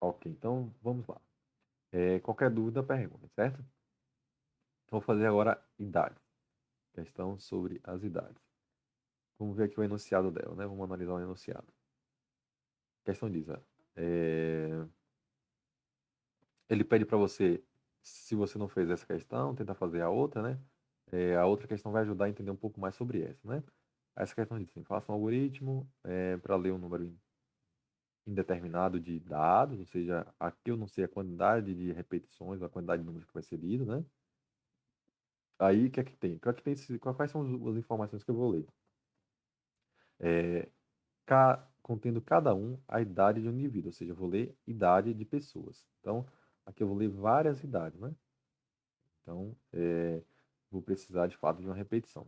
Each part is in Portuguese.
Ok, então vamos lá. Qualquer dúvida, pergunta, certo? Então, vou fazer agora idade. Questão sobre as idades. Vamos ver aqui o enunciado dela, né? Vamos analisar o enunciado. A questão diz, ó, é, ele pede para você, se você não fez essa questão, tentar fazer a outra, né? A outra questão vai ajudar a entender um pouco mais sobre essa, né? Essa questão diz assim, faça um algoritmo para ler um número indeterminado de dados, ou seja, aqui eu não sei a quantidade de repetições, a quantidade de números que vai ser lido, né? Aí, o que é que tem? O que é que tem quais são as informações que eu vou ler? É, contendo cada um a idade de um indivíduo, ou seja, eu vou ler idade de pessoas. Então, aqui eu vou ler várias idades, né? Então, vou precisar de fato de uma repetição.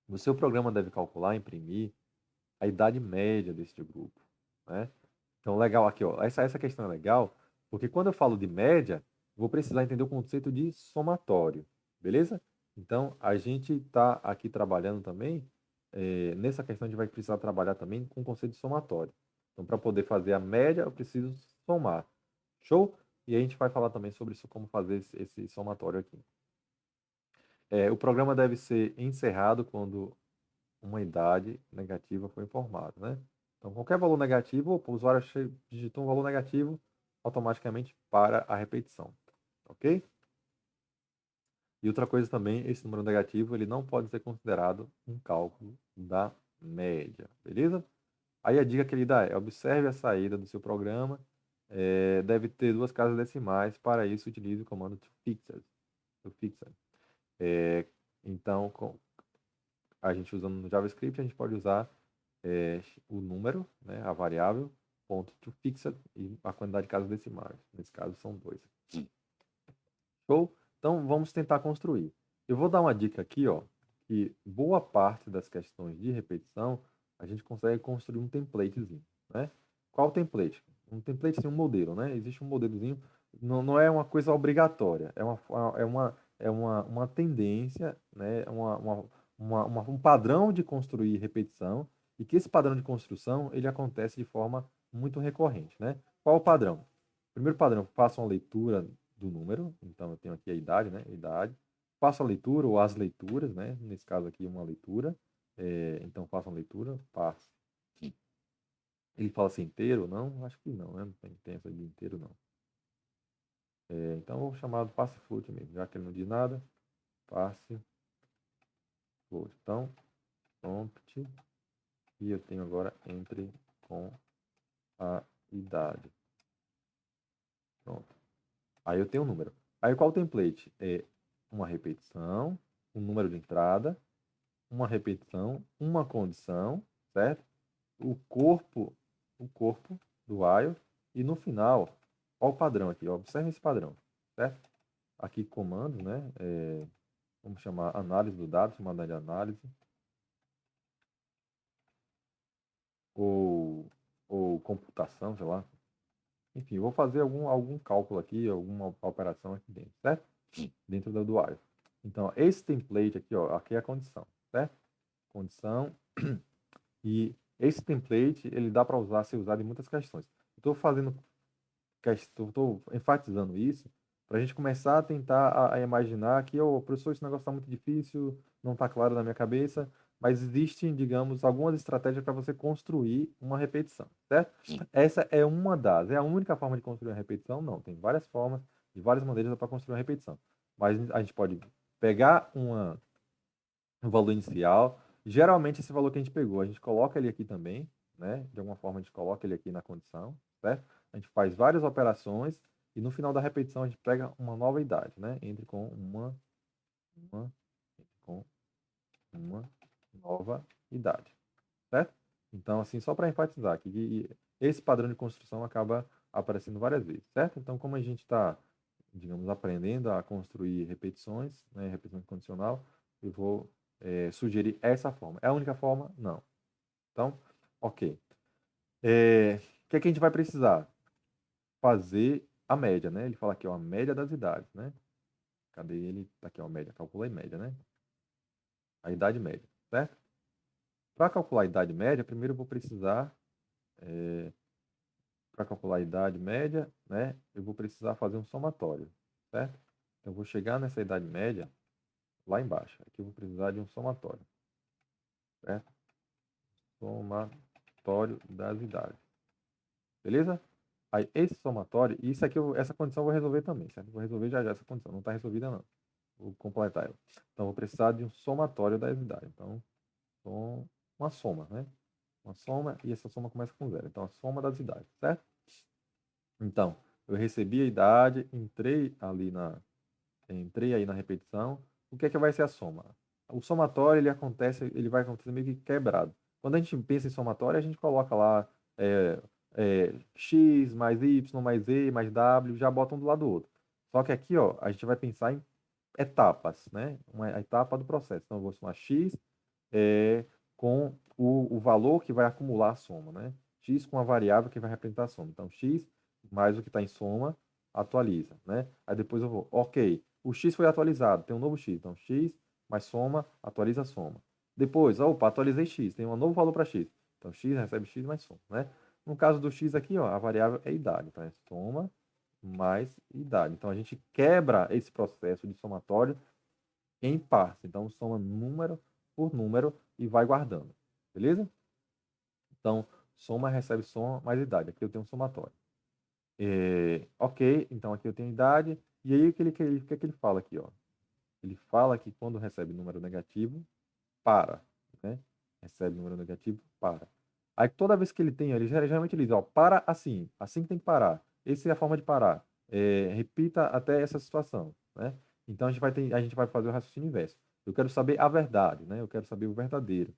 O seu programa deve calcular, imprimir a idade média deste grupo, né? Então, legal aqui, ó. Essa questão é legal, porque quando eu falo de média, vou precisar entender o conceito de somatório, beleza? Então, a gente está aqui trabalhando também, nessa questão a gente vai precisar trabalhar também com o conceito de somatório. Então, para poder fazer a média, eu preciso somar. Show? E a gente vai falar também sobre isso, como fazer esse somatório aqui. O programa deve ser encerrado quando uma idade negativa foi informada, né? Então, qualquer valor negativo, o usuário digitou um valor negativo, automaticamente para a repetição, ok? E outra coisa também, esse número negativo, ele não pode ser considerado um cálculo da média, beleza? Aí a dica que ele dá é, observe a saída do seu programa, deve ter duas casas decimais, para isso utilize o comando to fixed. É, então, a gente usando no JavaScript, a gente pode usar o número, né, a variável, ponto to fixed e a quantidade de casas decimais. Nesse caso, são dois. Show? Então, vamos tentar construir. Eu vou dar uma dica aqui, ó, que boa parte das questões de repetição, a gente consegue construir um templatezinho, né? Qual template? Um template, sim, um modelo, né? Existe um modelozinho, não é uma coisa obrigatória, uma tendência, né? Um padrão de construir repetição, e que esse padrão de construção, ele acontece de forma muito recorrente, né? Qual o padrão? Primeiro padrão, faça uma leitura do número, então eu tenho aqui a idade, né? Idade. Faça a leitura ou as leituras, né? Nesse caso aqui, uma leitura. Então faça uma leitura, passe. Ele fala assim inteiro? Não, acho que não, né? Não tem essa de inteiro, não. Então eu vou chamar de passe float mesmo, já que ele não diz nada. Passe float. Então, prompt. E eu tenho agora entre com a idade. Pronto. Aí eu tenho um número. Aí qual o template? É uma repetição, um número de entrada, uma repetição, uma condição, certo? O corpo do while e no final, olha o padrão aqui, ó, observe esse padrão, certo? Aqui comando, né? Vamos chamar análise do dado, chamada de análise, ou, ou computação, sei lá. Enfim, eu vou fazer algum cálculo aqui, alguma operação aqui dentro, certo? Dentro do while. Então, esse template aqui, ó, aqui é a condição, certo? Condição. E esse template, ele dá para ser usado em muitas questões. Estou enfatizando isso para a gente começar a tentar a imaginar que, oh, professor, esse negócio está muito difícil, não está claro na minha cabeça, mas existem, digamos, algumas estratégias para você construir uma repetição, certo? Essa é uma das. É a única forma de construir uma repetição? Não, tem várias formas, de várias maneiras para construir uma repetição. Mas a gente pode pegar um valor inicial. Geralmente, esse valor que a gente pegou, a gente coloca ele aqui também, né? De alguma forma, a gente coloca ele aqui na condição, certo? A gente faz várias operações e no final da repetição a gente pega uma nova idade, né? Uma, entre com uma nova idade, certo? Então, assim, só para enfatizar que esse padrão de construção acaba aparecendo várias vezes, certo? Então, como a gente está, digamos, aprendendo a construir repetições, né, repetição condicional, eu vou sugerir essa forma. É a única forma? Não. Então, ok. O que é que a gente vai precisar? Fazer a média, né? Ele fala aqui, ó, a média das idades, né? Cadê ele? Tá aqui, ó, a média. Calculei média, né? A idade média, certo? Para calcular a idade média, primeiro eu vou precisar, para calcular a idade média, né, eu vou precisar fazer um somatório, certo? Então, eu vou chegar nessa idade média lá embaixo. Aqui eu vou precisar de um somatório, certo? Somatório das idades. Beleza? Aí, esse somatório, e isso aqui, essa condição eu vou resolver também, certo? Vou resolver já já essa condição, não está resolvida não. Vou completar ela. Então, vou precisar de um somatório das idades. Então, uma soma, né? Uma soma, e essa soma começa com zero. Então, a soma das idades, certo? Então, eu recebi a idade, entrei aí na repetição. O que é que vai ser a soma? O somatório, ele vai acontecer meio que quebrado. Quando a gente pensa em somatório, a gente coloca lá x mais y mais z mais w, já bota um do lado do outro. Só que aqui, ó, a gente vai pensar em etapas, né? Uma etapa do processo. Então, eu vou somar x com o valor que vai acumular a soma, né? X com a variável que vai representar a soma. Então, x mais o que está em soma, atualiza, né? Aí depois eu vou, ok, o x foi atualizado, tem um novo x. Então, x mais soma, atualiza a soma. Depois, opa, atualizei x, tem um novo valor para x. Então, x recebe x mais soma, né? No caso do x aqui, ó, a variável é idade. Então, é soma mais idade. Então, a gente quebra esse processo de somatório em partes. Então, soma número por número e vai guardando. Beleza? Então, soma recebe soma mais idade. Aqui eu tenho um somatório. Ok, então aqui eu tenho idade. E aí, o que é que ele fala aqui? Ó? Ele fala que quando recebe número negativo, para. Né? Recebe número negativo, para. Aí, toda vez que ele tem, geralmente ele diz, ó, para assim. Assim que tem que parar. Essa é a forma de parar. Repita até essa situação. Né? Então, a gente vai fazer o raciocínio inverso. Eu quero saber a verdade, né? Eu quero saber o verdadeiro.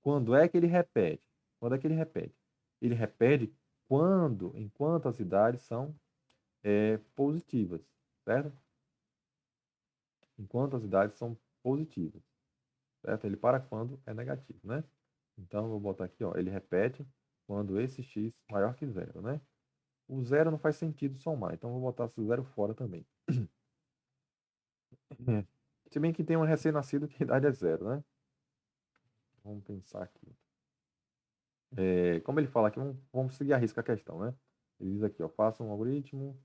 Quando é que ele repete? Quando é que ele repete? Ele repete enquanto as idades são positivas, certo? Enquanto as idades são positivas, certo? Ele para quando é negativo, né? Então, eu vou botar aqui, ó, ele repete quando esse x maior que zero, né? O zero não faz sentido somar, então eu vou botar esse zero fora também. Se bem que tem um recém-nascido que a idade é zero, né? Vamos pensar aqui. Como ele fala aqui, vamos seguir a risca a questão, né? Ele diz aqui, ó, faça um algoritmo,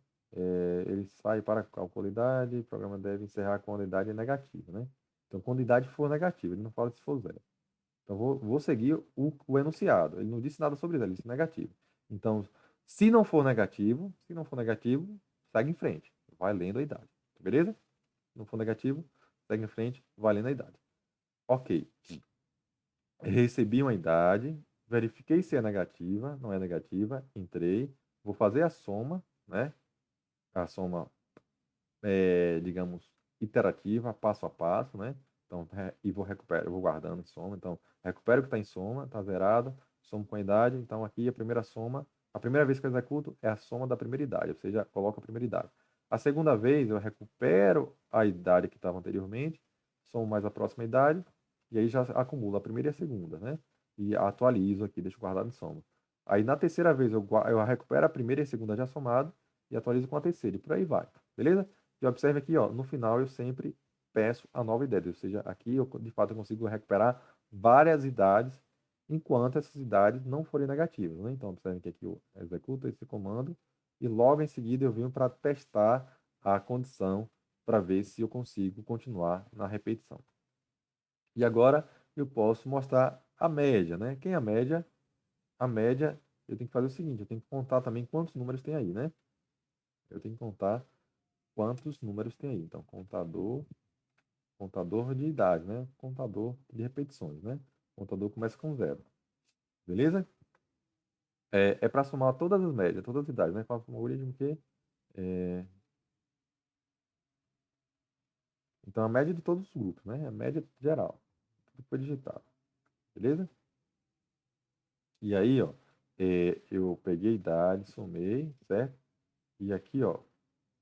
ele sai para a calculidade, o programa deve encerrar quando a idade é negativa, né? Então, quando a idade for negativa, ele não fala se for zero. Então, vou seguir o enunciado. Ele não disse nada sobre isso, ele disse negativo. Então, se não for negativo, segue em frente. Vai lendo a idade. Beleza? Se não for negativo, segue em frente, vai lendo a idade. Ok. Recebi uma idade, verifiquei se é negativa, não é negativa, entrei, vou fazer a soma, né? A soma, digamos, iterativa, passo a passo, né? Então, e eu vou guardando em soma. Então, recupero o que está em soma, está zerado, somo com a idade. Então, aqui a primeira soma, a primeira vez que eu executo é a soma da primeira idade, ou seja, coloco a primeira idade. A segunda vez, eu recupero a idade que estava anteriormente, somo mais a próxima idade, e aí já acumulo a primeira e a segunda, né? E atualizo aqui, deixo guardado em soma. Aí, na terceira vez, eu recupero a primeira e a segunda já somado, e atualizo com a terceira, e por aí vai. Beleza? E observe aqui, ó, no final eu sempre peço a nova idade, ou seja, aqui eu de fato eu consigo recuperar várias idades enquanto essas idades não forem negativas, né? Então, observe que aqui eu executo esse comando e logo em seguida eu venho para testar a condição para ver se eu consigo continuar na repetição. E agora eu posso mostrar a média, né? Quem é a média? A média, eu tenho que fazer o seguinte, eu tenho que contar também quantos números tem aí, né? Eu tenho que contar quantos números tem aí. Então, contador de idade, né? Contador de repetições, né? Contador começa com zero. Beleza? É para somar todas as médias, todas as idades, né? Faço um algoritmo que é... Então, a média de todos os grupos, né? A média geral. Tudo foi digitado. Beleza? E aí, ó, eu peguei a idade, somei, certo? E aqui, ó, o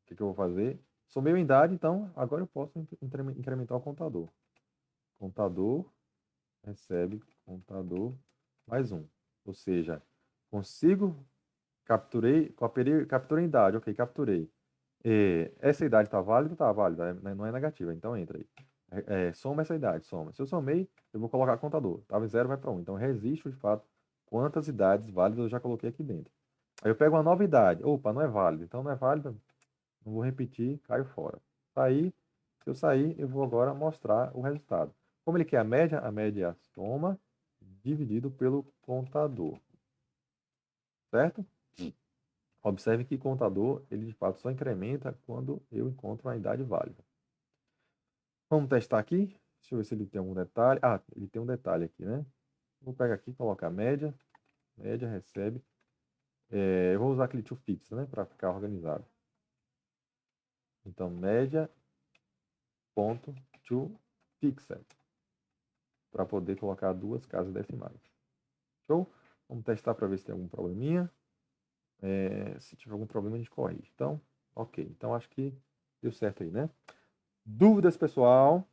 que eu vou fazer? Somei a idade, então agora eu posso incrementar o contador. Contador recebe contador mais um. Ou seja, consigo, capturei idade, ok, capturei. Essa idade está válida? Está válida, não é negativa, então entra aí. Soma essa idade, soma. Se eu somei, eu vou colocar contador. Estava em 0, vai para 1. Então, registro de fato quantas idades válidas eu já coloquei aqui dentro. Aí eu pego uma nova idade. Opa, não é válido. Então não é válido. Não vou repetir, caio fora. Sair. Se eu sair, eu vou agora mostrar o resultado. Como ele quer a média é a soma dividido pelo contador. Certo? Observe que contador, ele de fato só incrementa quando eu encontro uma idade válida. Vamos testar aqui. Deixa eu ver se ele tem algum detalhe. Ah, ele tem um detalhe aqui, né? Vou pegar aqui, colocar média. Média recebe. Eu vou usar aquele to fixo, né? Para ficar organizado. Então, média ponto to fixed. Para poder colocar duas casas decimais. Show? Vamos testar para ver se tem algum probleminha. Se tiver algum problema, a gente corrige. Então, ok. Então, acho que deu certo aí, né? Dúvidas, pessoal?